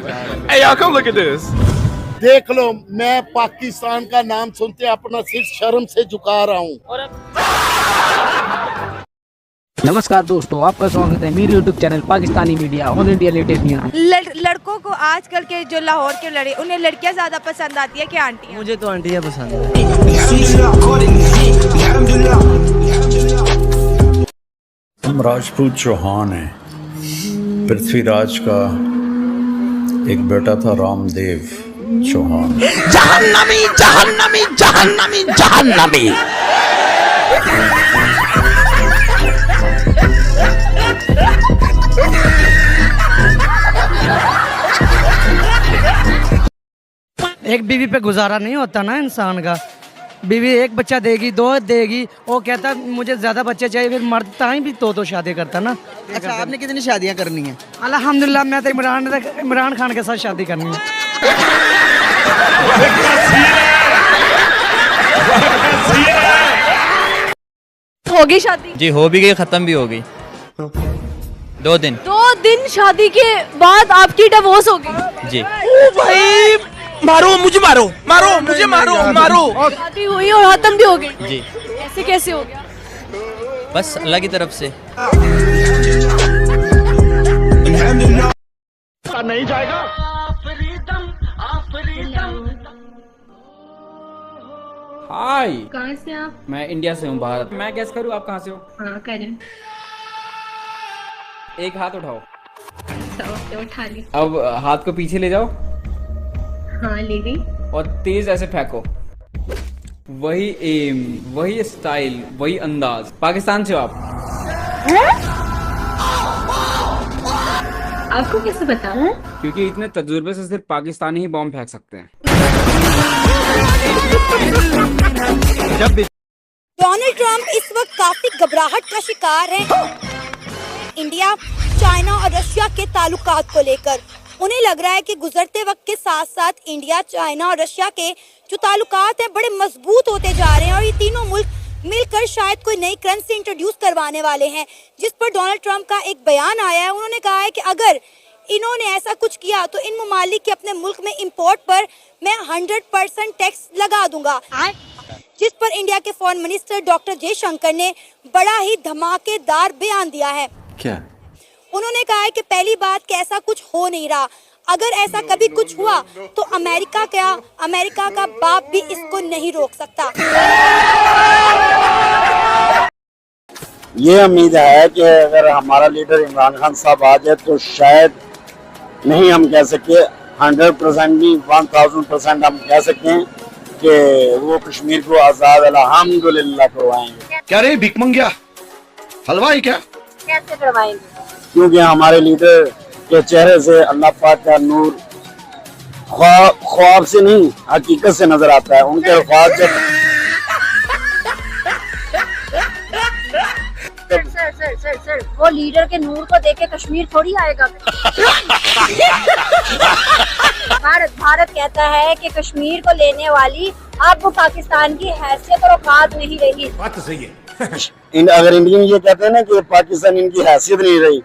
Hey, y'all, come look at this. देख लो, मैं पाकिस्तान का नाम सुनते अपना सिर शर्म से झुका रहा हूँ। नमस्कार दोस्तों, आपका स्वागत है मेरे YouTube channel Pakistani media all India latest news. लड़कों को आजकल के जो लाहौर के लड़े उन्हें लड़कियां ज्यादा पसंद आती है कि आंटियां? मुझे तो आंटियां पसंद है। हम राजपूत चौहान हैं। पृथ्वीराज का एक बेटा था रामदेव चौहान। जहन्नमी, जहन्नमी, जहन्नमी, जहन्नमी। एक बीवी पे गुजारा नहीं होता ना इंसान का। बीवी एक बच्चा देगी, दो देगी, वो कहता मुझे ज्यादा बच्चे चाहिए, फिर मरता ही भी तो शादी करता ना। अच्छा, आपने कितनी शादियां करनी है? अल्हम्दुलिल्लाह, मैं तो इमरान खान के साथ शादी करनी है। होगी शादी? जी हो भी गई, खत्म भी हो गई। 2 दिन। 2 दिन शादी के बाद आपकी डिवोर्स होगी? जी। भाई मारो मुझे, मारो मारो मुझे, मारो मारो। शादी हुई और खत्म भी हो गई? जी। ऐसे कैसे हो गया? बस अल्लाह की तरफ से। नहीं जाएगा। हाय, कहाँ से आप? मैं इंडिया से हूँ, भारत। मैं गैस करूँ आप कहाँ से हो? हाँ करें। एक हाथ उठाओ। तो उठा ली। अब हाथ को पीछे ले जाओ हाँ ले गई। और तेज ऐसे फेंको। वही एम, वही स्टाइल, वही अंदाज। पाकिस्तान से हो आप? आपको कैसे पता? क्योंकि इतने तजुर्बे से सिर्फ पाकिस्तानी ही बॉम्ब फेंक सकते हैं। डोनाल्ड ट्रंप इस वक्त काफी घबराहट का शिकार है इंडिया, चाइना और रशिया के ताल्लुकात को लेकर। उन्हें लग रहा है कि गुजरते वक्त के साथ साथ इंडिया, चाइना और रशिया के जो ताल्लुकात हैं बड़े मजबूत होते जा रहे हैं और ये तीनों मुल्क मिलकर शायद कोई नई करेंसी इंट्रोड्यूस करवाने वाले हैं, जिस पर डोनाल्ड ट्रंप का एक बयान आया है। उन्होंने कहा है कि अगर इन्होंने ऐसा कुछ किया तो इन ममालिक के अपने मुल्क में इंपोर्ट पर मैं 100% टैक्स लगा दूंगा, जिस पर इंडिया के फॉरेन मिनिस्टर डॉक्टर जयशंकर ने बड़ा ही धमाकेदार बयान दिया है। क्या? उन्होंने कहा है कि पहली बात कि ऐसा कुछ हो नहीं रहा, अगर ऐसा कभी कुछ हुआ तो अमेरिका का बाप भी इसको नहीं रोक सकता। ये उम्मीद है कि अगर हमारा लीडर इमरान खान साहब आ जाए तो शायद नहीं हम कह सके 100% नहीं 1000% हम कह सकें कि वो कश्मीर को आजाद अल्हम्दुलिल्लाह करवाएंगे। क्या रे भिख मंगिया, हलवाई क्या? कैसे करवाएंगे? क्योंकि हमारे लीडर के चेहरे से अल्लाह पाक का नूर ख्वाब से नहीं हकीकत से नजर आता है। उनके अल्फाज जब सर, वो लीडर के नूर को देख के कश्मीर थोड़ी आएगा। भारत कहता है कि कश्मीर को लेने वाली आपको पाकिस्तान की हैसियत और औकात नहीं रही। बात तो सही है। अगर इंडियन ये कहते हैं ना कि पाकिस्तान इनकी हैसियत नहीं रही।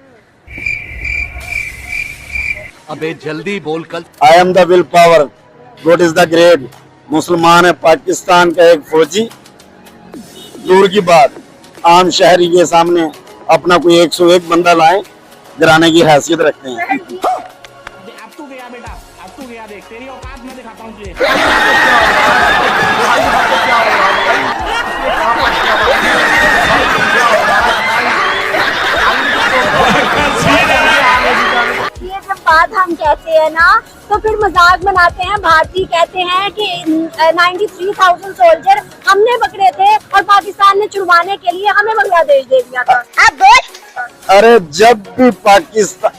अबे जल्दी बोल, कल I am the will power, God is the great. मुसलमान है पाकिस्तान का एक फौजी, दूर की बात आम शहरी के सामने अपना कोई 101 बंदा लाए गिराने की हैसियत रखते हैं। अब तू गया बेटा, अब तू गया, देख तेरी औकात मैं दिखाता हूँ तुझे। ये जब बात हम कहते हैं ना तो फिर मजाक बनाते हैं। भारतीय कहते हैं कि 93,000 सोल्जर हमने पकड़े थे और पाकिस्तान ने छुड़वाने के लिए हमें बांग्लादेश दे दिया था। अब अरे जब भी पाकिस्तान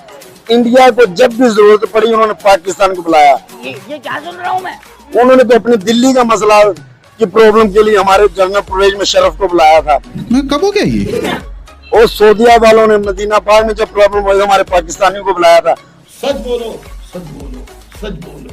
इंडिया को जब भी जरूरत पड़ी उन्होंने पाकिस्तान को बुलाया। ये क्या सुन रहा हूँ मैं? उन्होंने तो अपनी दिल्ली का मसला की प्रॉब्लम के लिए हमारे जनरल परवेज मुशर्रफ को बुलाया था। कब हो गया ये? और सऊदीया वालों ने मदीना पाक में जब प्रॉब्लम हुई हमारे पाकिस्तानियों को बुलाया था। सच बोलो, सच बोलो, सच बोलो।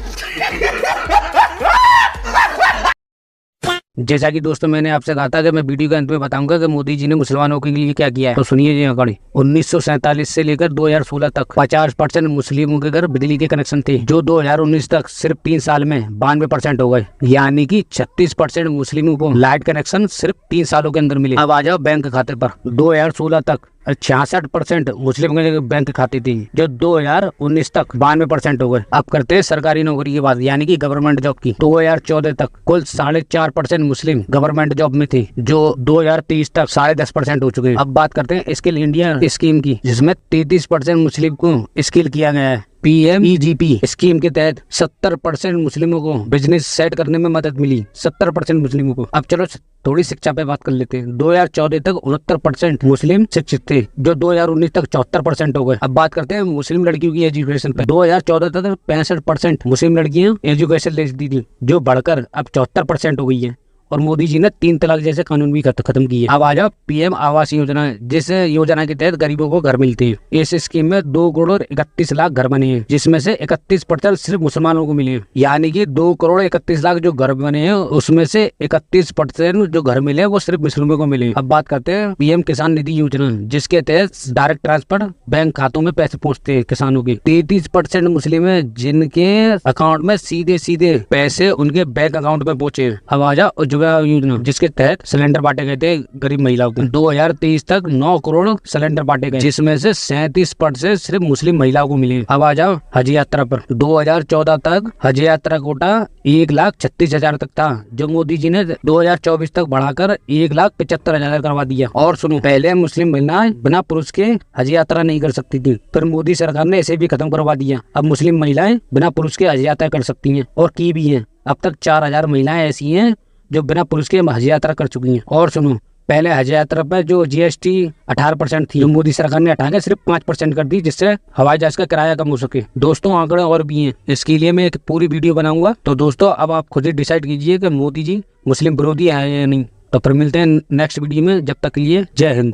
जैसा कि दोस्तों मैंने आपसे कहा था कि मैं वीडियो के अंत में बताऊंगा कि मोदी जी ने मुसलमानों के लिए क्या किया है, तो सुनिए जी अकड़ी। 1947 से लेकर 2016 तक 50% मुस्लिमों के घर बिजली के कनेक्शन थे, जो 2019 तक सिर्फ 3 साल में 92% हो गए, यानी कि 36% मुस्लिमों को लाइट कनेक्शन सिर्फ 3 सालों के अंदर मिले। अब आ जाओ बैंक खाते पर। 2016 तक 66% मुस्लिम के बैंक खाते थे, जो 2019 तक 92% हो गए। अब करते हैं सरकारी नौकरी की बात, यानी कि गवर्नमेंट जॉब की। 2014 तक कुल 4.5% मुस्लिम गवर्नमेंट जॉब में थे, जो 2023 तक 10.5% हो चुके हैं। अब बात करते हैं स्किल इंडिया स्कीम की, जिसमें 33% मुस्लिम को स्किल किया गया है। PMEGP स्कीम के तहत 70% मुस्लिमों को बिजनेस सेट करने में मदद मिली, 70% मुस्लिमों को। अब चलो थोड़ी शिक्षा पे बात कर लेते हैं। 2014 तक 69% मुस्लिम शिक्षित थे, जो 2019 तक 74% हो गए। अब बात करते हैं मुस्लिम लड़कियों की एजुकेशन पे। 2014 तक 65% मुस्लिम लड़कियां एजुकेशन लेती थी, जो बढ़कर अब 74% हो गई है। और मोदी जी ने 3 तलाक जैसे कानून भी खत्म किए। अब आ जाओ PM आवास योजना, जिस योजना के तहत गरीबों को घर मिलते हैं। इस स्कीम में 2 करोड़ 31 लाख घर बने हैं, जिसमें से 31% सिर्फ मुसलमानों को मिले हैं, यानी कि 2 करोड़ 31 लाख जो घर बने हैं उसमें से 31% जो घर मिले हैं वो सिर्फ मुस्लिमों को मिले। अब बात करते हैं PM किसान निधि योजना, जिसके तहत डायरेक्ट ट्रांसफर बैंक खातों में पैसे पहुँचते हैं किसानों के। 33% मुस्लिम है जिनके अकाउंट में सीधे पैसे उनके बैंक अकाउंट में पहुंचे। अब आ जाओ योजना, जिसके तहत सिलेंडर बांटे गए थे गरीब महिलाओं को। 2023 तक 9 करोड़ सिलेंडर बांटे गए, जिसमें से 37% सिर्फ मुस्लिम महिलाओं को मिले। अब आ जाओ हज यात्रा पर। 2014 तक हज यात्रा कोटा 1,36,000 तक था, जो मोदी जी ने 2024 तक बढ़ाकर 1,75,000 करवा दिया। और सुनो, पहले मुस्लिम महिलाएं बिना पुरुष के हज यात्रा नहीं कर सकती थी, फिर मोदी सरकार ने इसे भी खत्म करवा दिया। अब मुस्लिम महिलाएं बिना पुरुष के हज यात्रा कर सकती हैं, और की भी है। अब तक 4,000 महिलाएं ऐसी हैं जो बिना पुरुष के हज यात्रा कर चुकी हैं। और सुनो, पहले हज यात्रा पर जो GST 18% थी, जो मोदी सरकार ने हटा के सिर्फ 5% कर दी, जिससे हवाई जहाज का किराया कम हो सके। दोस्तों आंकड़े और भी हैं, इसके लिए मैं एक पूरी वीडियो बनाऊंगा। तो दोस्तों अब आप खुद ही डिसाइड कीजिए कि मोदी जी मुस्लिम विरोधी है या नहीं। तो फिर मिलते हैं नेक्स्ट वीडियो में, जब तक के लिए जय हिंद।